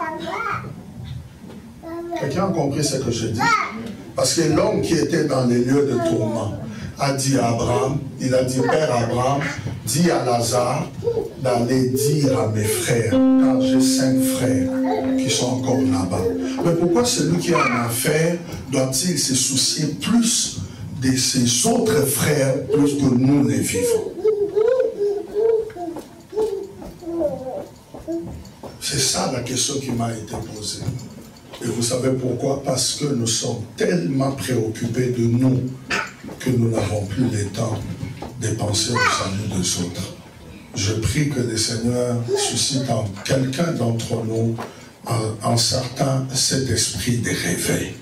Quelqu'un a compris ce que je dis? Parce que l'homme qui était dans les lieux de tourment a dit à Abraham, il a dit, Père Abraham, dis à Lazare d'aller dire à mes frères, car j'ai 5 frères qui sont encore là-bas. Mais pourquoi celui qui est en enfer doit-il se soucier plus de ses autres frères plus que nous les vivants? C'est ça la question qui m'a été posée. Et vous savez pourquoi? Parce que nous sommes tellement préoccupés de nous que nous n'avons plus le temps de penser au salut des autres. Je prie que le Seigneur suscite en quelqu'un d'entre nous, en certains, cet esprit de réveil.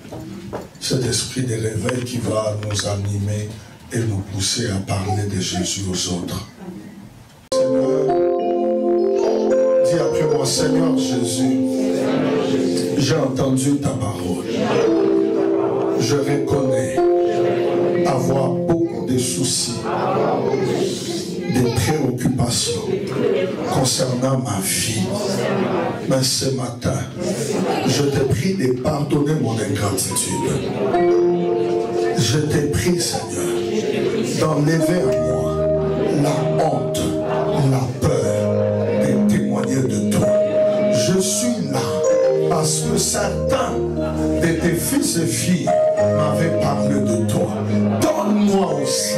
Cet esprit de réveil qui va nous animer et nous pousser à parler de Jésus aux autres. Seigneur, dis après moi, Seigneur Jésus, j'ai entendu ta parole. Je reconnais avoir beaucoup de soucis, de préoccupations concernant ma vie. Mais ce matin, je te prie de pardonner mon ingratitude. Je te prie, Seigneur, d'enlever à moi la honte, la peur de témoigner de toi. Je suis là parce que certains de tes fils et filles m'avaient parlé de toi. Donne-moi aussi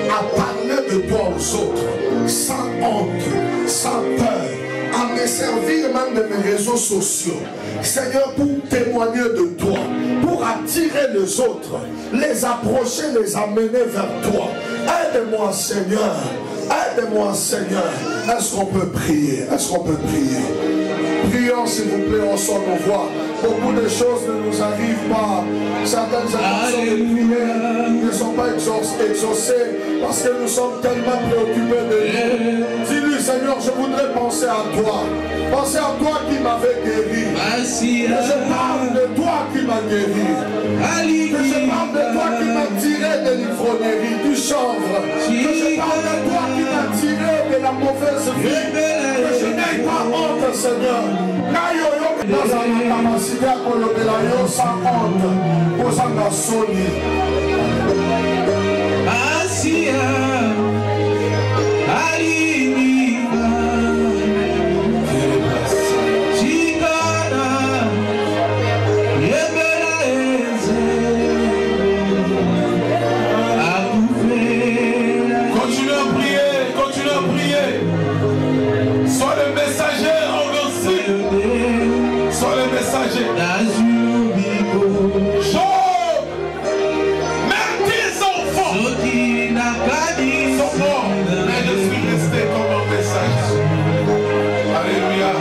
à parler de toi aux autres, sans honte, sans peur, à me servir même de mes réseaux sociaux. Seigneur, pour témoigner de toi, pour attirer les autres, les approcher, les amener vers toi. Aide-moi, Seigneur. Aide-moi, Seigneur. Est-ce qu'on peut prier? Est-ce qu'on peut prier? Prions, s'il vous plaît, on sort nos voix. Beaucoup de choses ne nous arrivent pas. Certaines intentions de prière ne sont pas exaucées parce que nous sommes tellement préoccupés de nous. Dis-lui, Seigneur, je voudrais penser à toi. Penser à toi qui m'avait guéri. Que je parle de toi qui m'a guéri. Que je parle de toi qui m'a tiré de l'ivrognerie, du chanvre. Que je parle de toi qui m'a tiré de la mauvaise vie. Que je n'aie pas honte, Seigneur. Dans la capacité à colorer la yo sans honte, aux engassoni. Continuez à prier. Sois le messager avancé. Sois le messager. Job, même tes enfants sont morts, mais je suis resté comme un messager. Alléluia.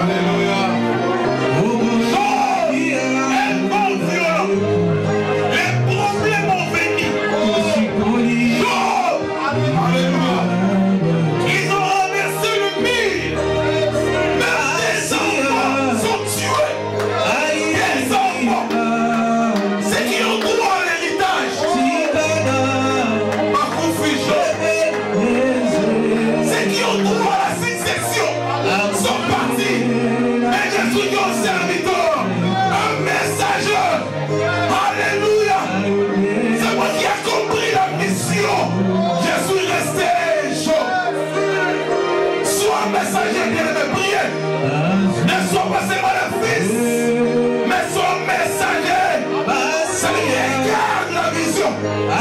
Alléluia. Job est mort violent. Les problèmes ont venu. Job, alléluia. sois messager, bien-aimé, priez. Ne sois pas seulement le fils, mais sois messager. Seigneur, garde la vision.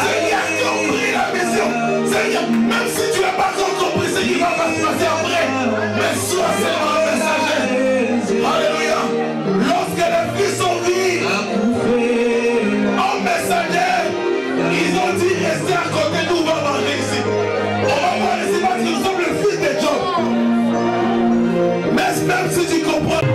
Seigneur, compris la vision. Seigneur, même si tu n'as pas compris ce qui va se passer après, mais sois seulement un messager. Alléluia. Lorsque les fils sont venus en messager, ils ont dit restez à côté, nous on va manger ici. On va voir ici parce que nous sommes le fils de Job. Mais même si tu comprends.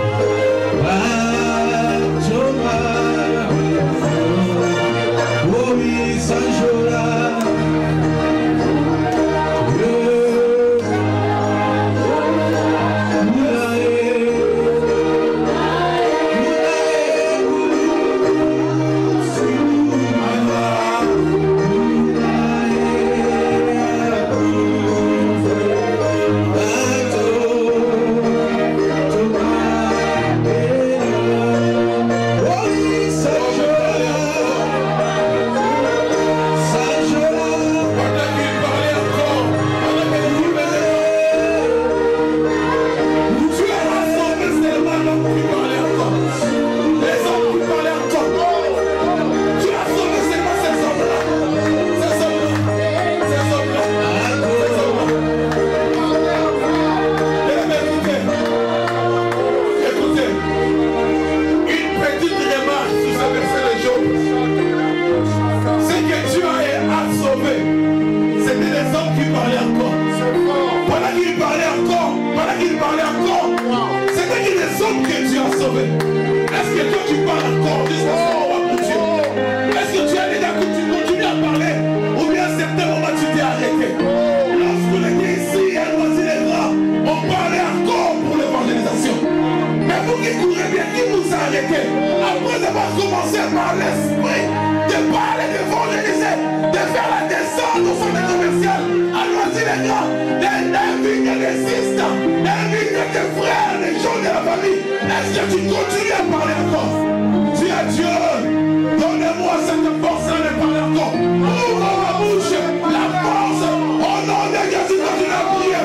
Est-ce que toi tu parles encore jusqu'à ce moment pour Dieu? Est-ce que tu as déjà que tu continues à parler? Ou bien à certains moments tu t'es arrêté? Lorsqu'on était ici à Noisy-les-Gras, on parlait encore pour l'évangélisation. Mais vous qui courez bien, qui vous a arrêté? Après avoir commencé par l'esprit de parler, d'évangéliser, de faire la descente au centre commercial à Noisy-les-Gras, d'inviter des sisters, d'inviter des frères, des gens de la famille. Est-ce que tu continues à parler encore? Dis à Dieu, donne-moi cette force de parler encore. Ouvre ma bouche, la force, au nom de Jésus, continue à prier.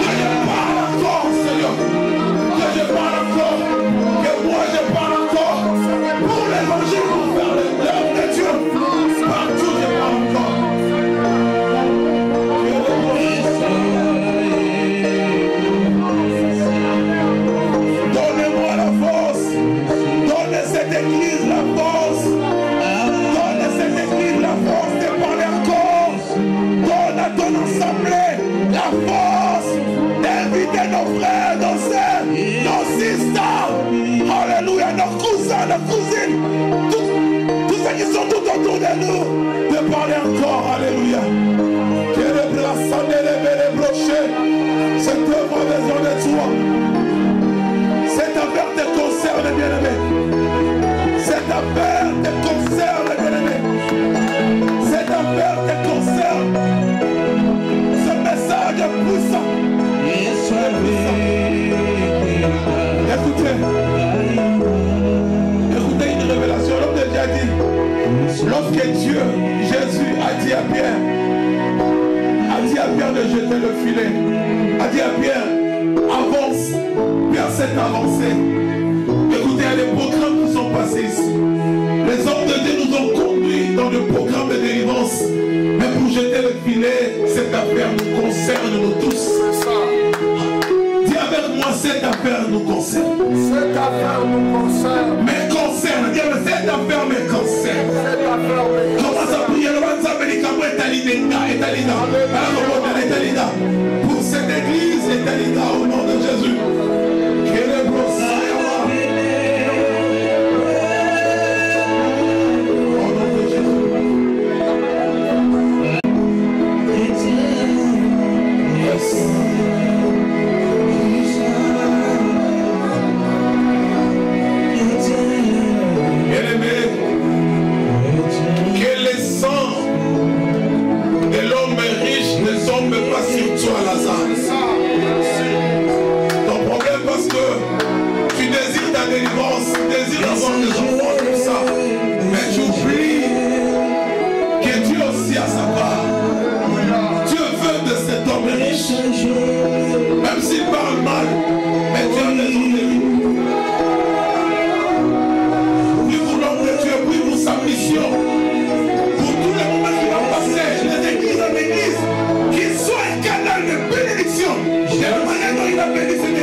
Que je parle encore, Seigneur. Que je parle encore. Que moi je parle encore. Pour l'évangile, pour faire l'œuvre de Dieu. Partout je parle encore. Donnez-moi la force. Donnez cette église la force. Donne cette église la force de parler encore. Donne à ton assemblée la force d'inviter nos frères, nos sœurs, nos sisters. Alléluia, nos cousins, nos cousines. Tous ceux qui sont tout autour de nous. De parler encore. Alléluia. Que le bras s'en élève les brochets. Cette œuvre a besoin de toi. Cette affaire te concerne, bien-aimé. Cette affaire te concerne, bien-aimé. Cette affaire te concerne. Ce message est puissant. Écoutez. Écoutez une révélation. L'homme de Dieu a dit, lorsque Dieu, Jésus, a dit à Pierre de jeter le filet, a dit à Pierre, avance. Pierre s'est avancé. Écoutez, il y a des programmes qui sont passés ici. Les hommes de Dieu nous ont conduits dans le programme de délivrance. Mais pour jeter le filet, cette affaire nous concerne nous tous. Dis avec moi, cette affaire nous concerne. Cette affaire nous concerne. Me concerne. Dis avec cette affaire me concerne. Cette affaire me concerne. Commence à prier le pour cette église et Talida au nom de Jésus. il a béni cette